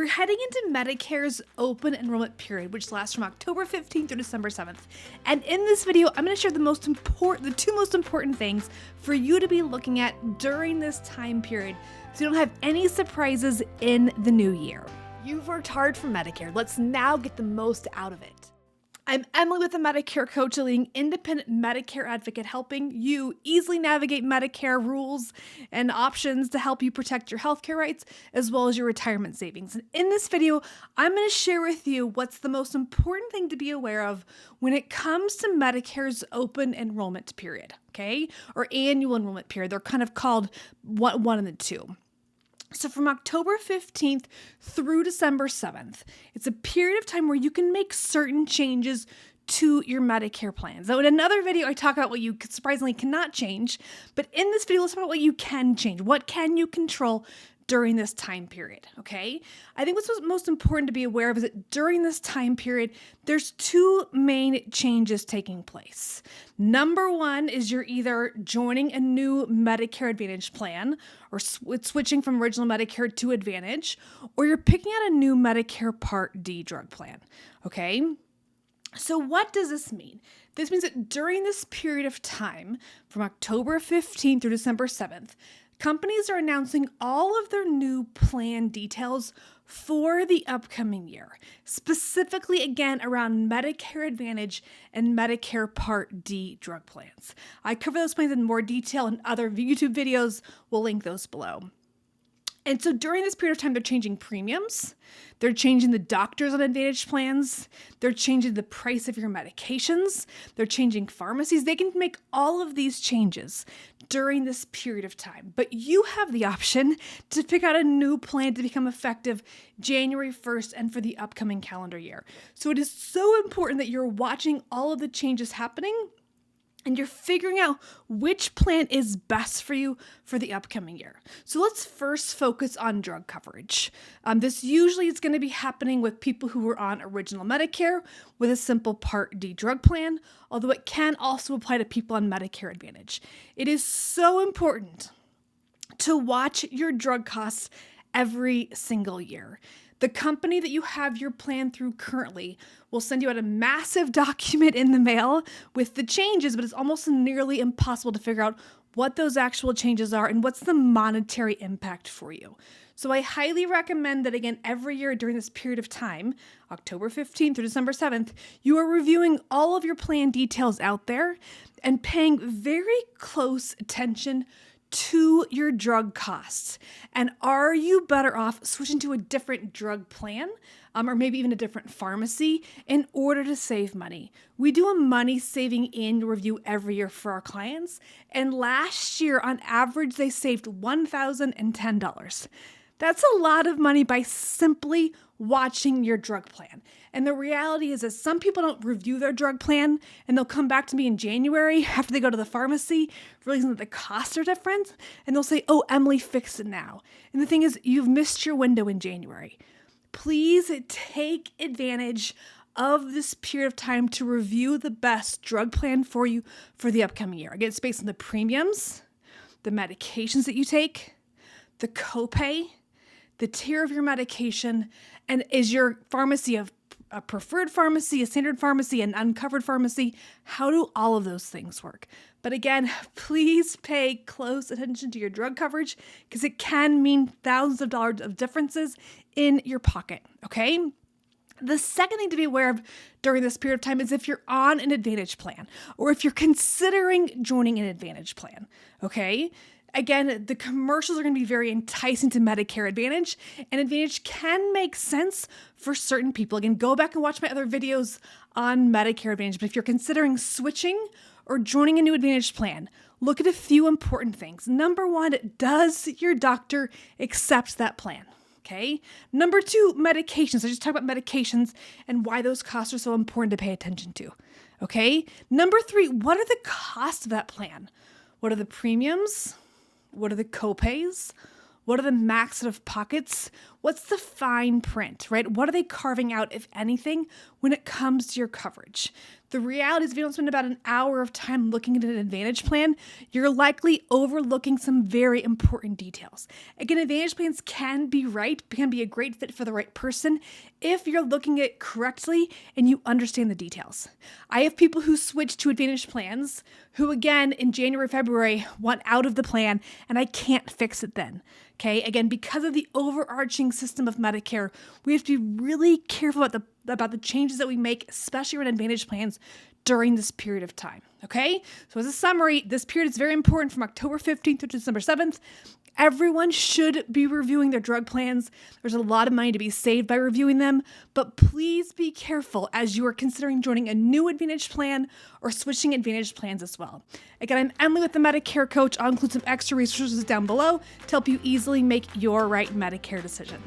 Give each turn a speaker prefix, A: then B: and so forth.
A: We're heading into Medicare's open enrollment period, which lasts from October 15th through December 7th. And in this video, I'm going to share the two most important things for you to be looking at during this time period so you don't have any surprises in the new year. You've worked hard for Medicare. Let's now get the most out of it. I'm Emily with the Medicare Coach, a leading independent Medicare advocate, helping you easily navigate Medicare rules and options to help you protect your healthcare rights as well as your retirement savings. And in this video, I'm going to share with you what's the most important thing to be aware of when it comes to Medicare's open enrollment period, okay? Or annual enrollment period. They're kind of called one and the two. So from October 15th through December 7th, it's a period of time where you can make certain changes to your Medicare plans. So in another video, I talk about what you surprisingly cannot change, but in this video, let's talk about what you can change. What can you control during this time period, okay? I think what's most important to be aware of is that during this time period, there's two main changes taking place. Number one is you're either joining a new Medicare Advantage plan or switching from original Medicare to Advantage, or you're picking out a new Medicare Part D drug plan, okay? So what does this mean? This means that during this period of time, from October 15th through December 7th, companies are announcing all of their new plan details for the upcoming year, specifically again around Medicare Advantage and Medicare Part D drug plans. I cover those plans in more detail in other YouTube videos. We'll link those below. And so during this period of time, they're changing premiums, they're changing the doctors on Advantage plans, they're changing the price of your medications, they're changing pharmacies. They can make all of these changes during this period of time. But you have the option to pick out a new plan to become effective January 1st and for the upcoming calendar year. So it is so important that you're watching all of the changes happening and you're figuring out which plan is best for you for the upcoming year. So let's first focus on drug coverage. This usually is going to be happening with people who were on original Medicare with a simple Part D drug plan, although it can also apply to people on Medicare Advantage. It is so important to watch your drug costs every single year. The company that you have your plan through currently will send you out a massive document in the mail with the changes, but it's almost nearly impossible to figure out what those actual changes are and what's the monetary impact for you. So I highly recommend that, again, every year during this period of time, October 15th through December 7th, you are reviewing all of your plan details out there and paying very close attention to your drug costs. And are you better off switching to a different drug plan or maybe even a different pharmacy in order to save money? We do a money saving annual review every year for our clients. And last year, on average, they saved $1,010. That's a lot of money by simply watching your drug plan. And the reality is that some people don't review their drug plan and they'll come back to me in January after they go to the pharmacy, realizing that the costs are different, and they'll say, "Oh, Emily, fix it now." And the thing is, you've missed your window in January. Please take advantage of this period of time to review the best drug plan for you for the upcoming year. Again, it's based on the premiums, the medications that you take, the copay, the tier of your medication, and is your pharmacy a preferred pharmacy, a standard pharmacy, an uncovered pharmacy? How do all of those things work? But again, please pay close attention to your drug coverage because it can mean thousands of dollars of differences in your pocket, okay? The second thing to be aware of during this period of time is if you're on an Advantage plan or if you're considering joining an Advantage plan, okay? Again, the commercials are going to be very enticing to Medicare Advantage, and Advantage can make sense for certain people. Again, go back and watch my other videos on Medicare Advantage, but if you're considering switching or joining a new Advantage plan, look at a few important things. Number one, does your doctor accept that plan? Okay. Number two, medications. I just talked about medications and why those costs are so important to pay attention to. Okay. Number three, what are the costs of that plan? What are the premiums? What are the copays? What are the max out of pockets? What's the fine print, right? What are they carving out, if anything, when it comes to your coverage? The reality is if you don't spend about an hour of time looking at an Advantage plan, you're likely overlooking some very important details. Again, Advantage plans can be a great fit for the right person if you're looking at it correctly and you understand the details. I have people who switch to Advantage plans who, again, in January, February, want out of the plan, and I can't fix it then. Okay, again, because of the overarching system of Medicare, we have to be really careful about the changes that we make, especially around Advantage plans during this period of time. Okay, so as a summary, this period is very important from October 15th to December 7th. Everyone should be reviewing their drug plans. There's a lot of money to be saved by reviewing them, but please be careful as you are considering joining a new Advantage plan or switching Advantage plans as well. Again, I'm Emily with the Medicare Coach. I'll include some extra resources down below to help you easily make your right Medicare decision.